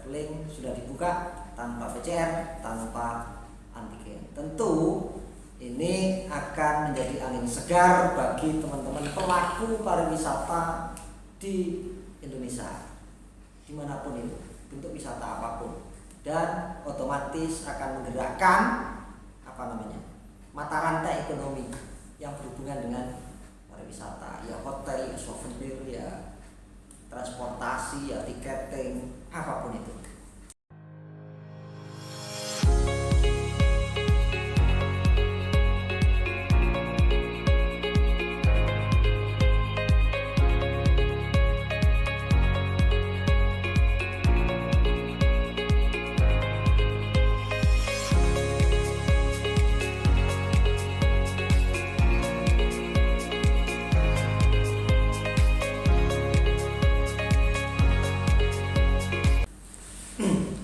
traveling sudah dibuka tanpa PCR, tanpa antigen. Tentu ini akan menjadi angin segar bagi teman-teman pelaku pariwisata di Indonesia, dimanapun itu, bentuk wisata apapun, dan otomatis akan menggerakkan mata rantai ekonomi yang berhubungan dengan pariwisata, ya hotel, ya souvenir, ya transportasi, ya tiketing, apapun itu.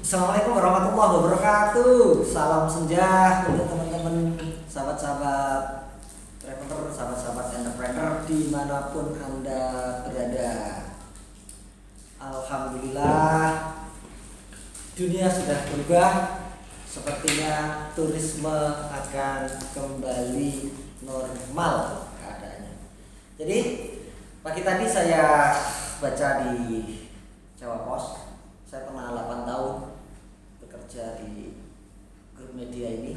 Assalamualaikum warahmatullahi wabarakatuh. Salam senja untuk teman-teman, sahabat-sahabat traveler, sahabat-sahabat entrepreneur dimanapun Anda berada. Alhamdulillah, dunia sudah berubah. Sepertinya turisme akan kembali normal keadaannya. Jadi pagi tadi saya baca di Jawa Pos. Saya pernah 8 tahun bekerja di grup media ini,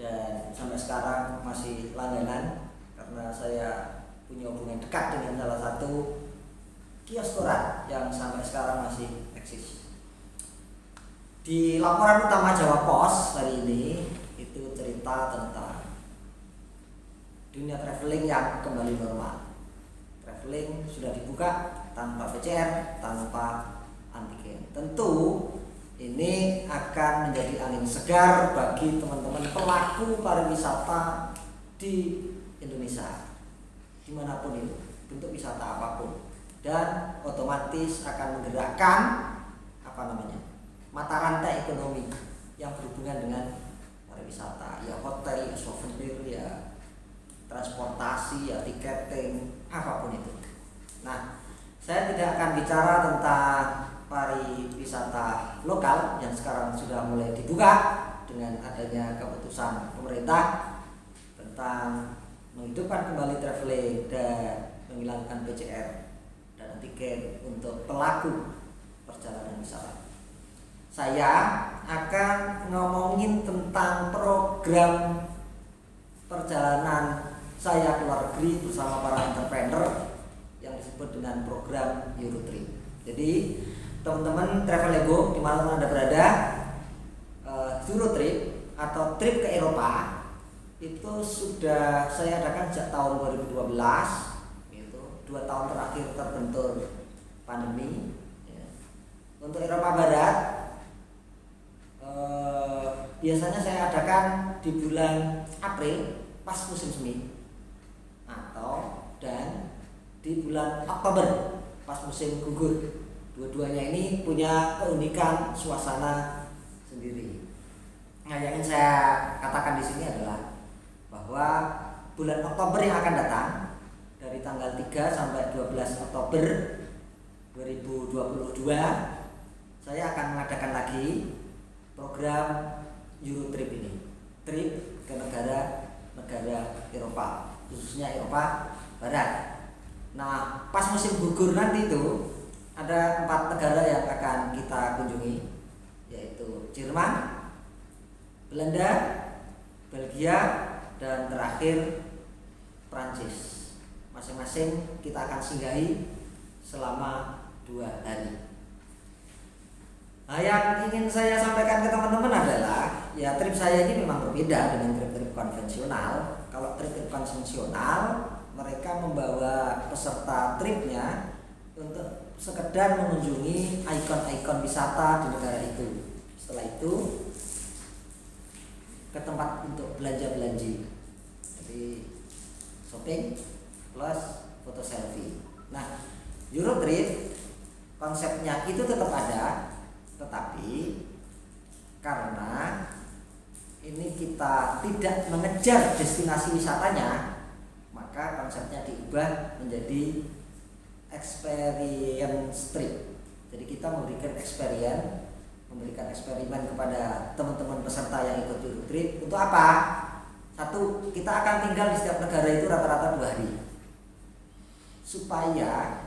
dan sampai sekarang masih langganan karena saya punya hubungan dekat dengan salah satu kios koran yang sampai sekarang masih eksis. Di laporan utama Jawa Pos hari ini itu cerita tentang dunia traveling yang kembali normal. Traveling sudah dibuka tanpa PCR, tanpa antigen. Tentu ini akan menjadi angin segar bagi teman-teman pelaku pariwisata di Indonesia, dimanapun itu, bentuk wisata apapun, dan otomatis akan menggerakkan mata rantai ekonomi yang berhubungan dengan pariwisata, ya hotel, ya souvenir, ya transportasi, ya tiketing, apapun itu. Nah, saya tidak akan bicara tentang pariwisata lokal yang sekarang sudah mulai dibuka dengan adanya keputusan pemerintah tentang menghidupkan kembali traveling dan menghilangkan PCR dan antigen untuk pelaku perjalanan wisata. Saya akan ngomongin tentang program perjalanan saya ke luar negeri bersama para entrepreneur yang disebut dengan program Eurotrip. Jadi teman-teman Travelego dimanapun Anda berada, Eurotrip atau trip ke Eropa itu sudah saya adakan sejak tahun 2012. Itu 2 tahun terakhir terbentur pandemi. Untuk Eropa Barat biasanya saya adakan di bulan April pas musim semi, dan di bulan Oktober pas musim gugur. Dua-duanya ini punya keunikan suasana sendiri. Nah, yang ingin saya katakan di sini adalah bahwa bulan Oktober yang akan datang dari tanggal 3 sampai 12 Oktober 2022 saya akan mengadakan lagi program Eurotrip ini, trip ke negara-negara Eropa, khususnya Eropa Barat. Nah, pas musim gugur nanti itu ada 4 negara yang akan kita kunjungi, yaitu Jerman, Belanda, Belgia, dan terakhir Prancis. Masing-masing kita akan singgahi selama 2 hari. Nah, yang ingin saya sampaikan ke teman-teman adalah, ya trip saya ini memang berbeda dengan trip-trip konvensional. Kalau trip-trip konvensional, mereka membawa peserta tripnya untuk sekedar mengunjungi ikon-ikon wisata di negara itu. Setelah itu ke tempat untuk belanja-belanja, jadi shopping plus foto selfie. Nah, Eurotrip konsepnya itu tetap ada, tetapi karena ini kita tidak mengejar destinasi wisatanya, maka konsepnya diubah menjadi experience trip. Jadi kita memberikan eksperimen kepada teman-teman peserta yang ikut Eurotrip. Untuk apa? Satu, kita akan tinggal di setiap negara itu rata-rata 2 hari, supaya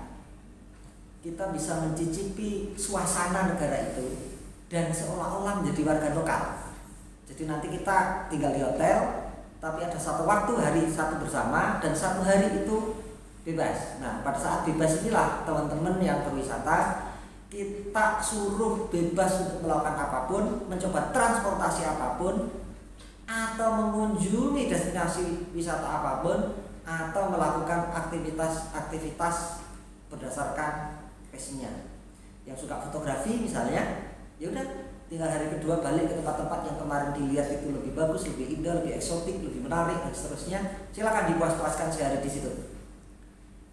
kita bisa mencicipi suasana negara itu dan seolah-olah menjadi warga lokal. Jadi nanti kita tinggal di hotel, tapi ada satu waktu hari satu bersama dan satu hari itu bebas. Nah, pada saat bebas inilah teman-teman yang berwisata kita suruh bebas untuk melakukan apapun, mencoba transportasi apapun, atau mengunjungi destinasi wisata apapun, atau melakukan aktivitas berdasarkan passionnya. Yang suka fotografi misalnya, ya udah tinggal hari kedua balik ke tempat-tempat yang kemarin dilihat itu lebih bagus, lebih indah, lebih eksotik, lebih menarik dan seterusnya. Silakan dipuas-puaskan sehari di situ.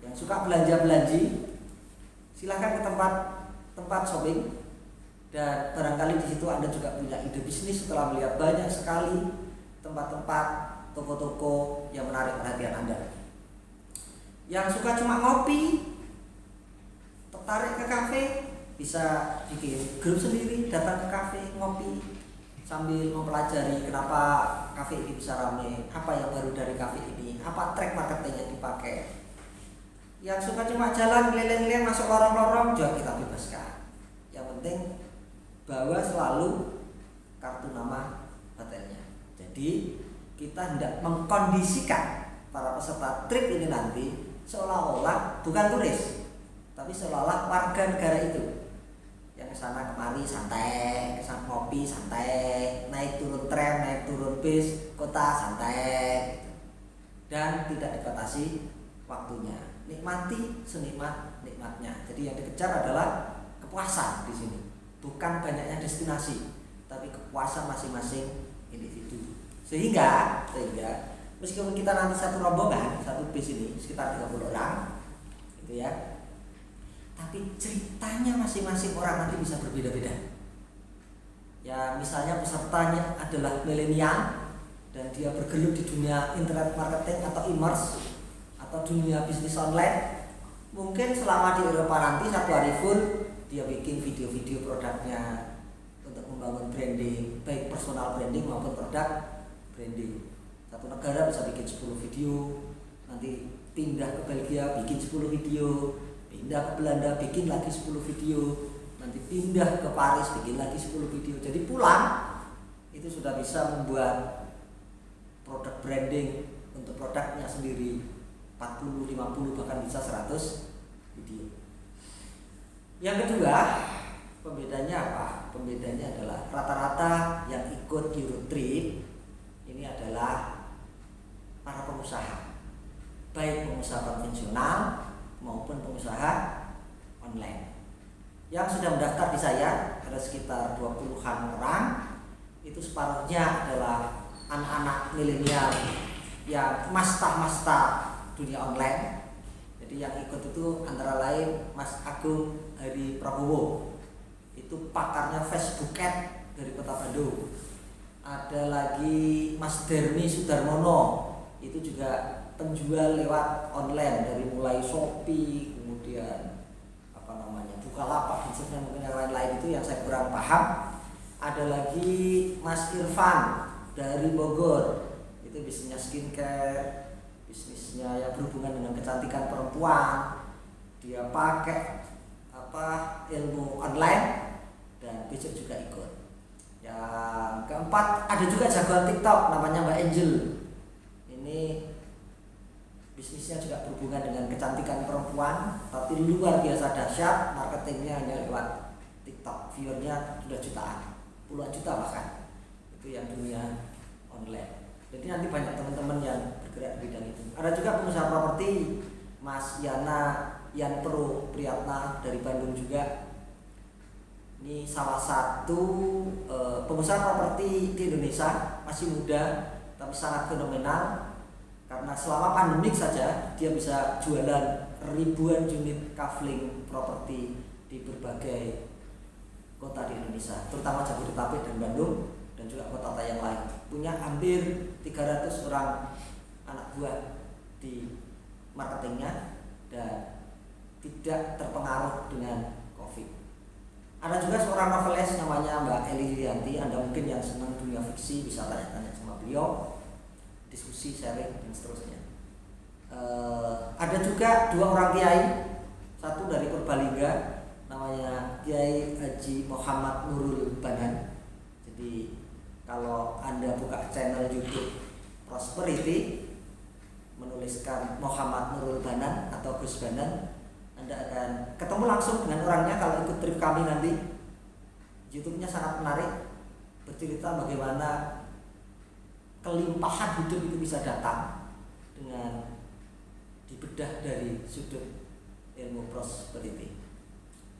Yang suka belanja-belanji, silakan ke tempat shopping, dan barangkali di situ Anda juga punya ide bisnis setelah melihat banyak sekali tempat-tempat toko-toko yang menarik perhatian Anda. Yang suka cuma ngopi, tertarik ke kafe, bisa bikin grup sendiri, datang ke kafe, ngopi sambil mempelajari kenapa kafe ini bisa ramai, apa yang baru dari kafe ini, apa track marketing yang dipakai. Yang suka cuma jalan keliling-keliling masuk lorong-lorong juga kita bebaskan. Yang penting bawa selalu kartu nama hotelnya. Jadi kita hendak mengkondisikan para peserta trip ini nanti seolah-olah bukan turis, tapi seolah-olah warga negara itu yang kesana kemari santai, kesana ngopi santai, naik turun tram, naik turun bis, kota santai, dan tidak dibatasi waktunya. Nikmati senikmat-nikmatnya. Jadi yang dikejar adalah kepuasan di sini, bukan banyaknya destinasi, tapi kepuasan masing-masing individu. Sehingga meskipun kita nanti satu rombongan, satu bis ini sekitar 30 orang, gitu ya, tapi ceritanya masing-masing orang nanti bisa berbeda-beda. Ya misalnya pesertanya adalah milenial dan dia bergelut di dunia internet marketing atau e-commerce atau dunia bisnis online, mungkin selama di Eropa nanti satu hari full dia bikin video-video produknya untuk membangun branding, baik personal branding maupun produk branding. Satu negara bisa bikin 10 video, nanti pindah ke Belgia bikin 10 video, pindah ke Belanda bikin lagi 10 video, nanti pindah ke Paris bikin lagi 10 video. Jadi pulang itu sudah bisa membuat produk branding untuk produknya sendiri 40, 50 bahkan bisa 100 video. Yang kedua, pembedanya apa? Pembedanya adalah rata-rata yang ikut Eurotrip ini adalah para pengusaha, baik pengusaha konvensional maupun pengusaha online. Yang sudah mendaftar di saya ada sekitar 20-an orang. Itu separuhnya adalah anak-anak milenial yang masta dunia online. Jadi yang ikut itu antara lain Mas Agung Hari Prabowo, itu pakarnya Facebook Ad dari Kota Bandung. Ada lagi Mas Dermi Sudarmono, itu juga penjual lewat online dari mulai Shopee, kemudian Bukalapak dan sebagainya, mungkin yang lain-lain itu yang saya kurang paham. Ada lagi Mas Irfan dari Bogor, itu bisnisnya skincare, bisnisnya yang berhubungan dengan kecantikan perempuan. Dia pakai ilmu online dan besok juga ikut. Yang keempat ada juga jagoan TikTok namanya Mbak Angel. Ini bisnisnya juga berhubungan dengan kecantikan perempuan, tapi luar biasa dahsyat, marketingnya hanya lewat TikTok, viewernya sudah jutaan, puluhan juta bahkan. Itu yang dunia online. Jadi nanti banyak teman-teman yang bergerak di bidang itu. Ada juga pengusaha properti, Mas Yan Pro Priyatna dari Bandung juga. Ini salah satu pengusaha properti di Indonesia, masih muda tapi sangat fenomenal. Karena selama pandemik saja dia bisa jualan ribuan unit kafling properti di berbagai kota di Indonesia, terutama Jabodetabek dan Bandung dan juga kota-kota yang lain. Punya hampir 300 orang anak buah di marketingnya dan tidak terpengaruh dengan COVID. Ada juga seorang novelis namanya Mbak Eli Yulianti. Anda mungkin yang senang dunia fiksi bisa tanya-tanya sama beliau, diskusi, sharing dan seterusnya. Ada juga dua orang kiai, satu dari Purbalingga namanya Kiai Haji Muhammad Nurul Banan. Jadi kalau Anda buka channel YouTube Prosperity, menuliskan Muhammad Nurul Banan atau Gus Banan, Anda akan ketemu langsung dengan orangnya kalau ikut trip kami nanti. YouTube-nya sangat menarik, bercerita bagaimana kelimpahan hidup itu bisa datang dengan dibedah dari sudut ilmu prosperity.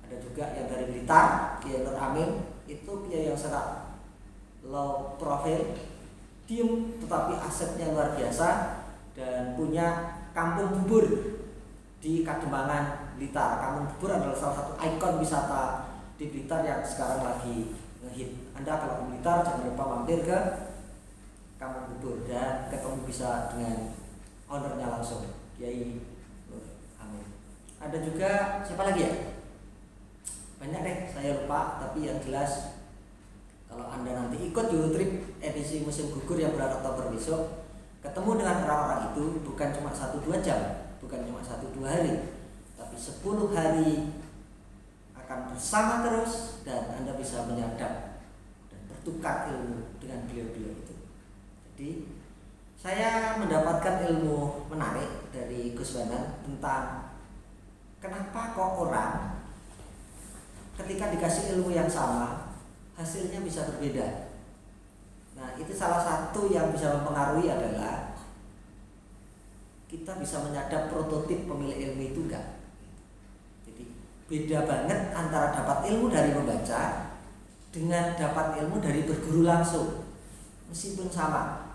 Ada juga yang dari Blitar, Kiai Nur Amin, itu kiai yang sangat low profile, diem tetapi asetnya luar biasa dan punya kampung bubur di Kademangan, Blitar. Kampung bubur adalah salah satu ikon wisata di Blitar yang sekarang lagi ngehit. Anda kalau ke Blitar jangan lupa mampir ke kampung bubur dan ketemu bisa dengan ownernya langsung, Kiai Nur Amin. Ada juga siapa lagi ya? Banyak deh, saya lupa, tapi yang jelas kalau Anda nanti ikut Eurotrip edisi musim gugur yang bulan Oktober besok, ketemu dengan orang-orang itu bukan cuma 1-2 jam, bukan cuma 1-2 hari, tapi 10 hari akan bersama terus dan Anda bisa menyadap dan bertukar ilmu dengan beliau-beliau itu. Jadi saya mendapatkan ilmu menarik dari Gus Banan tentang kenapa kok orang ketika dikasih ilmu yang sama hasilnya bisa berbeda. Nah, itu salah satu yang bisa mempengaruhi adalah kita bisa menyadap prototip pemilik ilmu itu enggak. Jadi beda banget antara dapat ilmu dari membaca dengan dapat ilmu dari berguru langsung. Meskipun sama.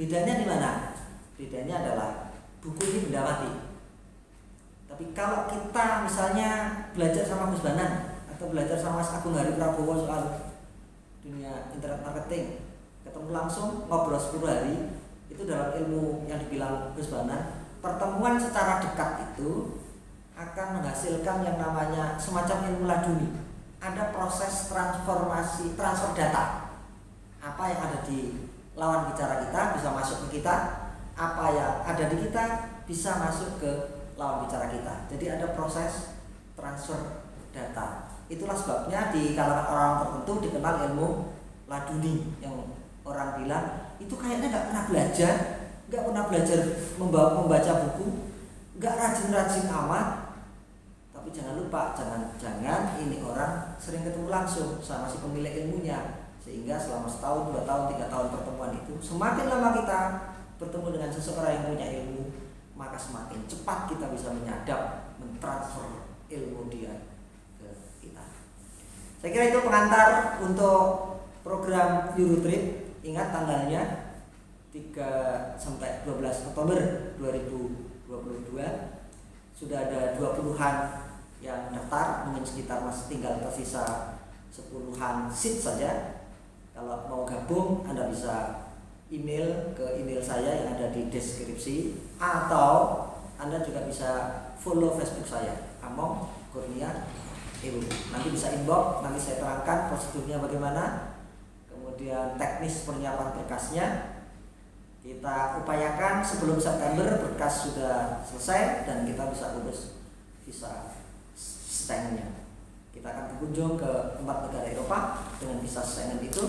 Bedanya di mana? Bedanya adalah buku ini benda mati. Tapi kalau kita misalnya belajar sama Gus Banan atau belajar sama Mas Agung Hari Prabowo soal dunia internet marketing, ketemu langsung ngobrol 10 hari, itu dalam ilmu yang dibilang Gus Banan, pertemuan secara dekat itu akan menghasilkan yang namanya semacam ilmu laduni. Ada proses transformasi, transfer data. Apa yang ada di lawan bicara kita bisa masuk ke kita, apa yang ada di kita bisa masuk ke lawan bicara kita. Jadi ada proses transfer data. Itulah sebabnya di kalangan orang tertentu dikenal ilmu laduni, yang orang bilang itu kayaknya nggak pernah belajar membaca buku, nggak rajin-rajin amat. Tapi jangan lupa, jangan ini orang sering ketemu langsung sama si pemilik ilmunya, sehingga selama 1 tahun, 2 tahun, 3 tahun pertemuan itu, semakin lama kita bertemu dengan seseorang yang punya ilmu, maka semakin cepat kita bisa menyadap, mentransfer ilmu dia. Saya kira itu pengantar untuk program Eurotrip. Ingat tanggalnya 3-12 Oktober 2022. Sudah ada 20-an yang daftar, mungkin sekitar masih tinggal tersisa 10-an seat saja. Kalau mau gabung Anda bisa email ke email saya yang ada di deskripsi, atau Anda juga bisa follow Facebook saya, Among Kurnia Ibu. Nanti bisa inbox, nanti saya terangkan prosedurnya bagaimana, kemudian teknis penyiapan berkasnya. Kita upayakan sebelum September berkas sudah selesai dan kita bisa lulus visa Schengen-nya. Kita akan berkunjung ke 4 negara Eropa dengan visa Schengen itu,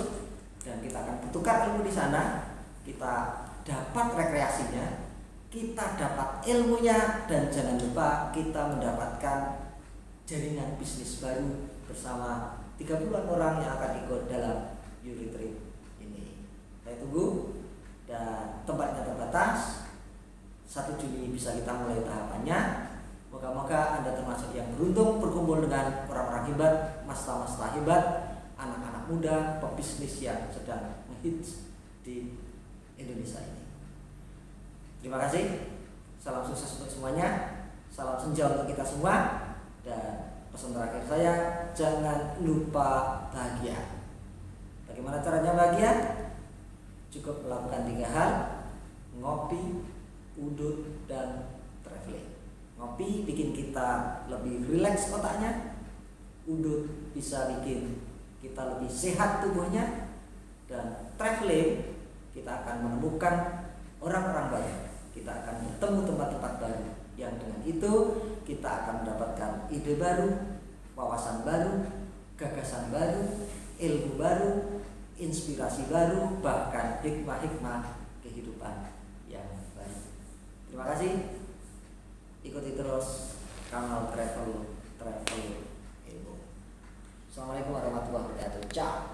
dan kita akan bertukar ilmu di sana. Kita dapat rekreasinya, kita dapat ilmunya, dan jangan lupa kita mendapatkan jaringan bisnis baru bersama 30-an orang yang akan ikut dalam Eurotrip ini. Saya tunggu, dan tempatnya terbatas. 1 Juni bisa kita mulai tahapannya. Moga-moga Anda termasuk yang beruntung berkumpul dengan orang-orang hebat, master-master hebat, anak-anak muda, pebisnis yang sedang ngehits di Indonesia ini. Terima kasih. Salam sukses untuk semuanya. Salam senja untuk kita semua. Dan pesan terakhir saya, jangan lupa bahagia. Bagaimana caranya bahagia? Cukup melakukan 3 hal: ngopi, udut, dan traveling. Ngopi bikin kita lebih rileks otaknya, udut bisa bikin kita lebih sehat tubuhnya, dan traveling kita akan menemukan orang-orang baru, kita akan bertemu tempat-tempat baru, yang dengan itu kita akan mendapatkan ide baru, wawasan baru, gagasan baru, ilmu baru, inspirasi baru, bahkan hikmah-hikmah kehidupan yang baru. Terima kasih. Ikuti terus kanal Travel Ilmu. Assalamualaikum warahmatullahi wabarakatuh. Ciao.